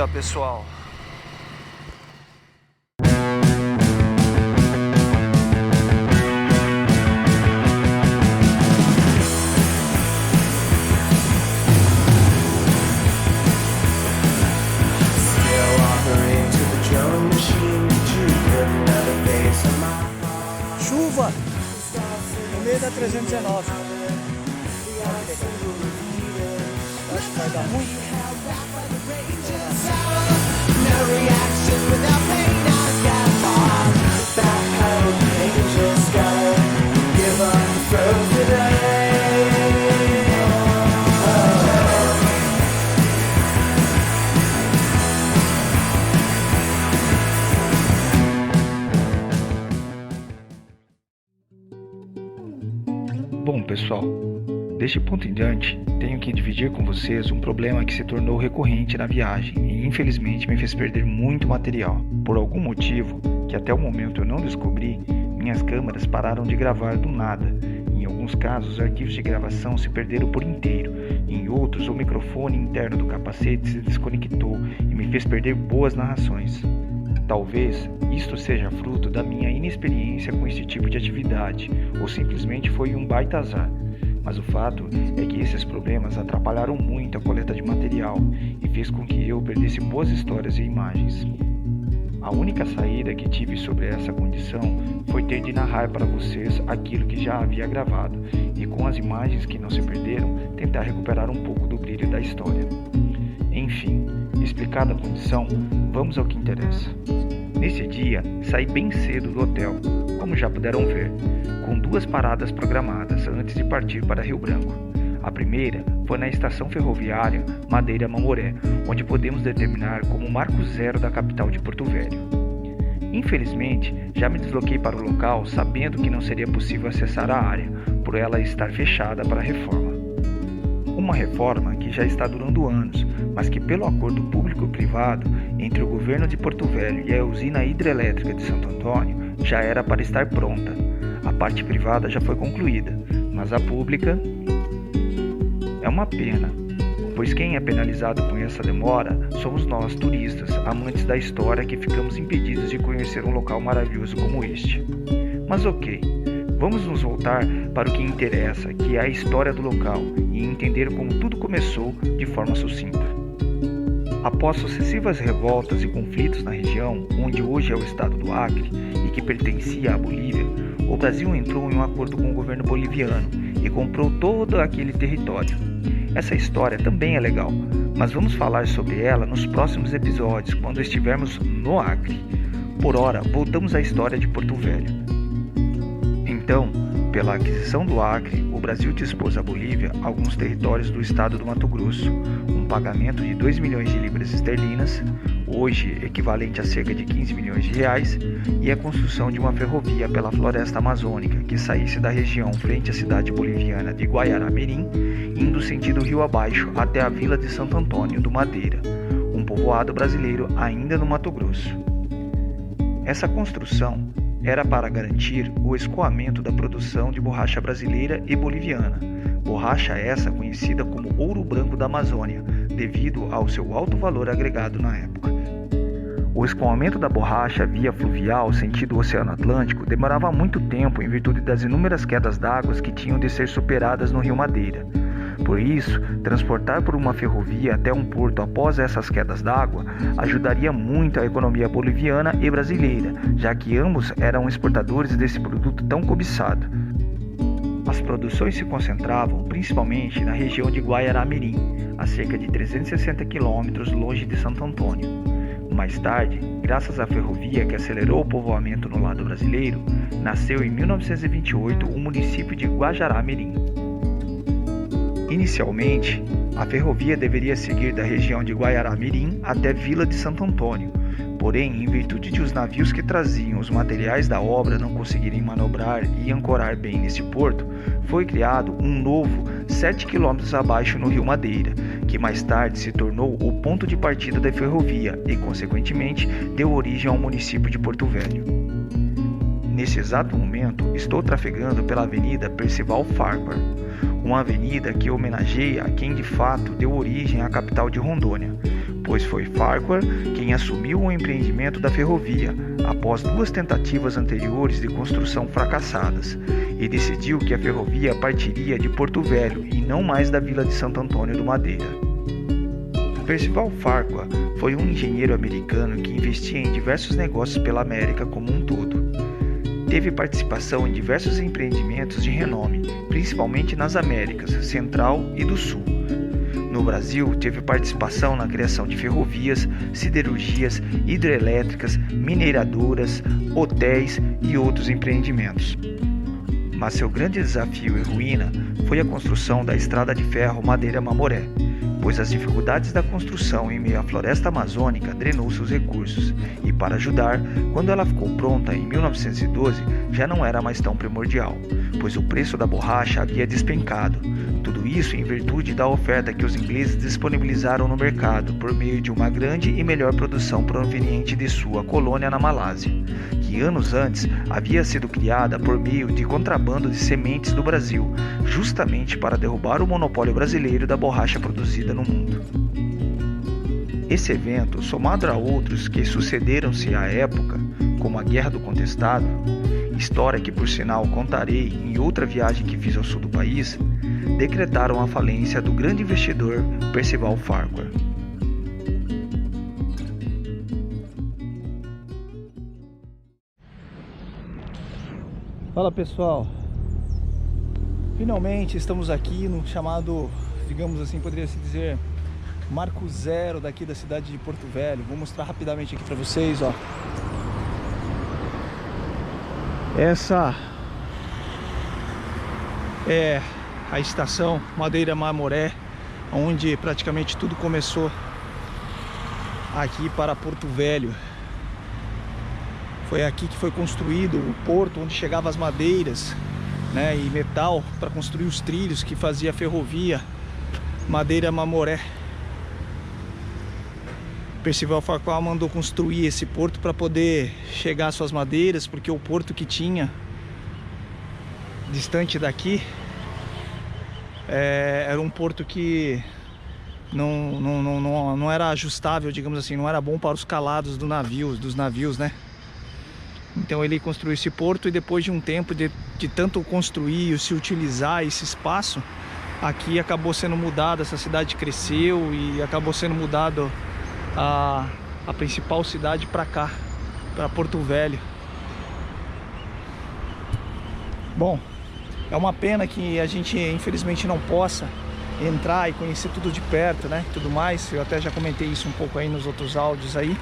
dia, pessoal. Chuva no meio da 319. Acho que vai dar ruim. Bom, pessoal, deste ponto em diante, tenho que dividir com vocês um problema que se tornou recorrente na viagem e infelizmente me fez perder muito material. Por algum motivo, que até o momento eu não descobri, minhas câmeras pararam de gravar do nada. Em alguns casos, os arquivos de gravação se perderam por inteiro. Em outros, o microfone interno do capacete se desconectou e me fez perder boas narrações. Talvez isto seja fruto da minha inexperiência com esse tipo de atividade, ou simplesmente foi um baita azar. Mas o fato é que esses problemas atrapalharam muito a coleta de material e fez com que eu perdesse boas histórias e imagens. A única saída que tive sobre essa condição foi ter de narrar para vocês aquilo que já havia gravado e, com as imagens que não se perderam, tentar recuperar um pouco do brilho da história. Enfim, explicada a condição, vamos ao que interessa. Nesse dia, saí bem cedo do hotel, como já puderam ver, com 2 paradas programadas antes de partir para Rio Branco. A primeira foi na estação ferroviária Madeira-Mamoré, onde podemos determinar como marco zero da capital de Porto Velho. Infelizmente, já me desloquei para o local sabendo que não seria possível acessar a área, por ela estar fechada para reforma. Uma reforma que já está durando anos, mas que pelo acordo público-privado entre o governo de Porto Velho e a usina hidrelétrica de Santo Antônio já era para estar pronta. A parte privada já foi concluída, mas a pública é uma pena, pois quem é penalizado com essa demora somos nós, turistas, amantes da história, que ficamos impedidos de conhecer um local maravilhoso como este. Mas ok, vamos nos voltar para o que interessa, que é a história do local, e entender como tudo começou de forma sucinta. Após sucessivas revoltas e conflitos na região, onde hoje é o estado do Acre e que pertencia à Bolívia, o Brasil entrou em um acordo com o governo boliviano e comprou todo aquele território. Essa história também é legal, mas vamos falar sobre ela nos próximos episódios, quando estivermos no Acre. Por ora, voltamos à história de Porto Velho. Então, pela aquisição do Acre, o Brasil dispôs à Bolívia alguns territórios do estado do Mato Grosso, um pagamento de 2 milhões de libras esterlinas, hoje equivalente a cerca de 15 milhões de reais, e a construção de uma ferrovia pela floresta amazônica que saísse da região frente à cidade boliviana de Guaiará-Mirim, indo sentido rio abaixo até a vila de Santo Antônio do Madeira, um povoado brasileiro ainda no Mato Grosso. Essa construção era para garantir o escoamento da produção de borracha brasileira e boliviana, borracha essa conhecida como ouro branco da Amazônia, devido ao seu alto valor agregado na época. O escoamento da borracha via fluvial sentido Oceano Atlântico demorava muito tempo em virtude das inúmeras quedas d'água que tinham de ser superadas no Rio Madeira. Por isso, transportar por uma ferrovia até um porto após essas quedas d'água ajudaria muito a economia boliviana e brasileira, já que ambos eram exportadores desse produto tão cobiçado. As produções se concentravam principalmente na região de Guaiará-Mirim, a cerca de 360 quilômetros longe de Santo Antônio. Mais tarde, graças à ferrovia que acelerou o povoamento no lado brasileiro, nasceu em 1928 o município de Guajará-Mirim. Inicialmente, a ferrovia deveria seguir da região de Guaiará-Mirim até Vila de Santo Antônio. Porém, em virtude de os navios que traziam os materiais da obra não conseguirem manobrar e ancorar bem nesse porto, foi criado um novo 7 km abaixo no Rio Madeira, que mais tarde se tornou o ponto de partida da ferrovia e, consequentemente, deu origem ao município de Porto Velho. Nesse exato momento, estou trafegando pela Avenida Percival Farber, uma avenida que homenageia quem de fato deu origem à capital de Rondônia. pois foi Farquhar quem assumiu o empreendimento da ferrovia, após 2 tentativas anteriores de construção fracassadas, e decidiu que a ferrovia partiria de Porto Velho e não mais da vila de Santo Antônio do Madeira. Percival Farquhar foi um engenheiro americano que investia em diversos negócios pela América como um todo. Teve participação em diversos empreendimentos de renome, principalmente nas Américas Central e do Sul. No Brasil, teve participação na criação de ferrovias, siderurgias, hidrelétricas, mineradoras, hotéis e outros empreendimentos. Mas seu grande desafio e ruína foi a construção da estrada de ferro Madeira-Mamoré, pois as dificuldades da construção em meio à floresta amazônica drenou seus recursos, e para ajudar, quando ela ficou pronta em 1912, já não era mais tão primordial, pois o preço da borracha havia despencado. Tudo isso em virtude da oferta que os ingleses disponibilizaram no mercado por meio de uma grande e melhor produção proveniente de sua colônia na Malásia, que anos antes havia sido criada por meio de contrabando de sementes do Brasil, justamente para derrubar o monopólio brasileiro da borracha produzida no mundo. Esse evento, somado a outros que sucederam-se à época, como a Guerra do Contestado, história que por sinal contarei em outra viagem que fiz ao sul do país, decretaram a falência do grande investidor Percival Farquhar. Fala pessoal, finalmente estamos aqui no chamado, digamos assim, poderia se dizer, marco zero daqui da cidade de Porto Velho. Vou mostrar rapidamente aqui para vocês, ó. Essa é a estação Madeira-Mamoré, onde praticamente tudo começou aqui para Porto Velho. Foi aqui que foi construído o porto onde chegavam as madeiras, né, e metal para construir os trilhos que fazia a ferrovia Madeira-Mamoré. Percival Farquhar mandou construir esse porto para poder chegar às suas madeiras, porque o porto que tinha distante daqui era um porto que não era ajustável, digamos assim, não era bom para os calados dos navios, né? Então ele construiu esse porto, e depois de um tempo de tanto construir e se utilizar esse espaço, aqui acabou sendo mudado, essa cidade cresceu e acabou sendo mudado a principal cidade para cá, para Porto Velho. Bom, é uma pena que a gente infelizmente não possa entrar e conhecer tudo de perto, né, tudo mais. Eu até já comentei isso um pouco aí nos outros áudios aí.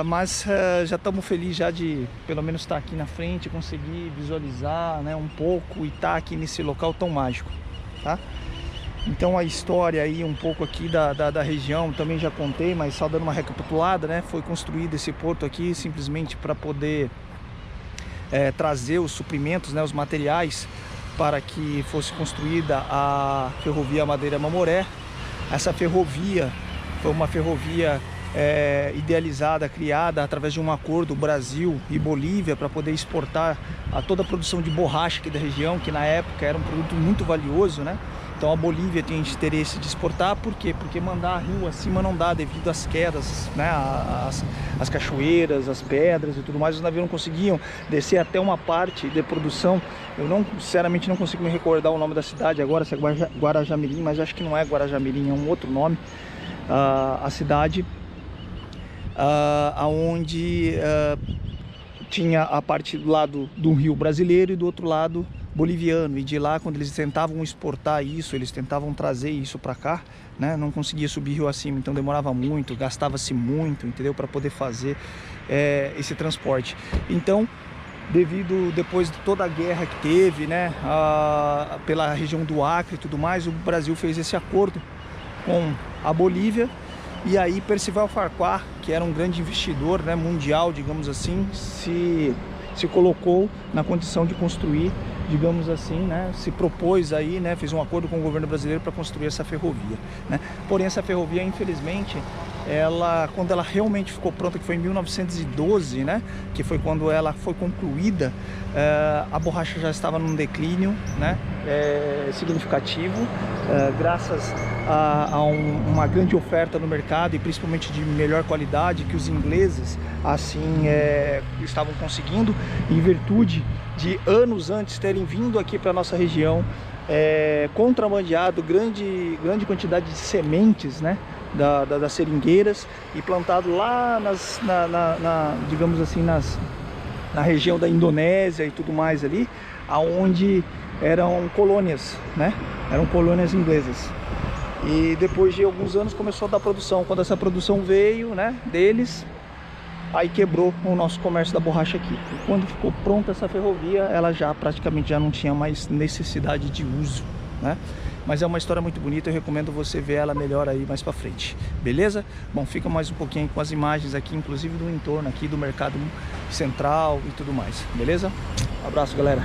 Mas já estamos felizes já de pelo menos estar aqui na frente, conseguir visualizar, né, um pouco e estar aqui nesse local tão mágico, tá? Então a história aí um pouco aqui da região também já contei, mas só dando uma recapitulada, né? Foi construído esse porto aqui simplesmente para poder trazer os suprimentos, né, os materiais, para que fosse construída a ferrovia Madeira-Mamoré. Essa ferrovia foi uma ferrovia idealizada, criada através de um acordo Brasil e Bolívia para poder exportar toda a produção de borracha aqui da região, que na época era um produto muito valioso, né? Então a Bolívia tinha interesse de exportar. Por quê? Porque mandar rio acima não dá, devido às quedas, né? As cachoeiras, as pedras e tudo mais. Os navios não conseguiam descer até uma parte de produção. Eu sinceramente não consigo me recordar o nome da cidade agora, se é Guarajamirim, mas acho que não é Guarajamirim, é um outro nome. A cidade aonde tinha a parte do lado do rio brasileiro e do outro lado boliviano, e de lá, quando eles tentavam exportar isso, eles tentavam trazer isso para cá, né, não conseguia subir rio acima, então demorava muito, gastava-se muito, entendeu, para poder fazer esse transporte. Então, depois de toda a guerra que teve, né, pela região do Acre e tudo mais, o Brasil fez esse acordo com a Bolívia. E aí Percival Farquhar, que era um grande investidor, né, mundial, digamos assim, se colocou na condição de construir, digamos assim, né, se propôs aí, né, fez um acordo com o governo brasileiro para construir essa ferrovia, né. Porém essa ferrovia, infelizmente, quando ela realmente ficou pronta, que foi em 1912, né, que foi quando ela foi concluída, a borracha já estava num declínio, né, significativo, graças a uma grande oferta no mercado e principalmente de melhor qualidade que os ingleses assim estavam conseguindo, em virtude de anos antes terem vindo aqui para nossa região, contrabandeado grande quantidade de sementes, né, das seringueiras, e plantado lá digamos assim, na região da Indonésia e tudo mais ali, aonde eram colônias, né? Eram colônias inglesas. E depois de alguns anos começou a dar produção. Quando essa produção veio, né, deles, aí quebrou o nosso comércio da borracha aqui. E quando ficou pronta essa ferrovia, ela praticamente já não tinha mais necessidade de uso, né? Mas é uma história muito bonita, eu recomendo você ver ela melhor aí mais pra frente, beleza? Bom, fica mais um pouquinho com as imagens aqui, inclusive do entorno aqui do mercado central e tudo mais, beleza? Um abraço, galera!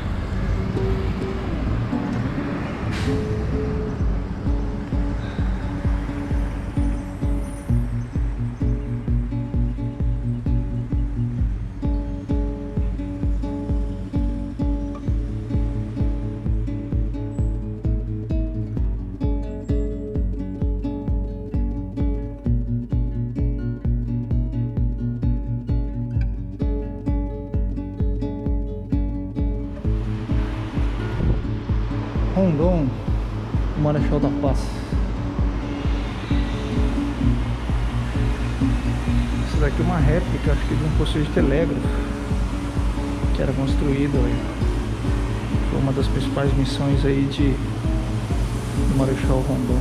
Rondon, Marechal da Paz. Isso daqui é uma réplica, acho que de um posto de telégrafo que era construído aí. Foi uma das principais missões aí do Marechal Rondon.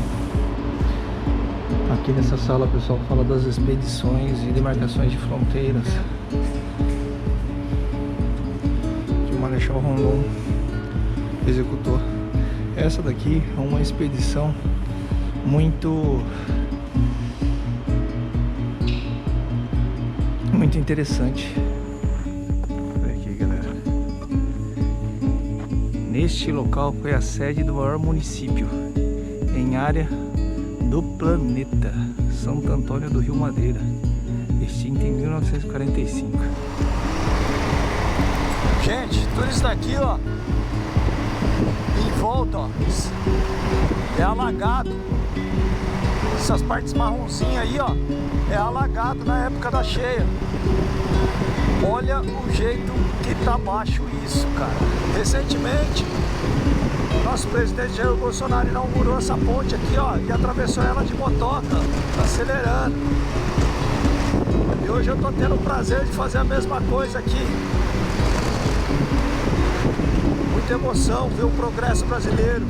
Aqui nessa sala, pessoal, fala das expedições e demarcações de fronteiras que o Marechal Rondon executou. Essa daqui é uma expedição muito interessante. Olha aqui, galera. Neste local foi a sede do maior município em área do planeta, Santo Antônio do Rio Madeira, extinta em 1945. Gente, tudo isso daqui, ó, em volta, ó, é alagado. Essas partes marronzinhas aí, ó, é alagado na época da cheia. Olha o jeito que tá baixo isso, cara. Recentemente, nosso presidente Jair Bolsonaro inaugurou essa ponte aqui, ó, e atravessou ela de motoca, acelerando. E hoje eu tô tendo o prazer de fazer a mesma coisa aqui. Muita emoção ver o progresso brasileiro.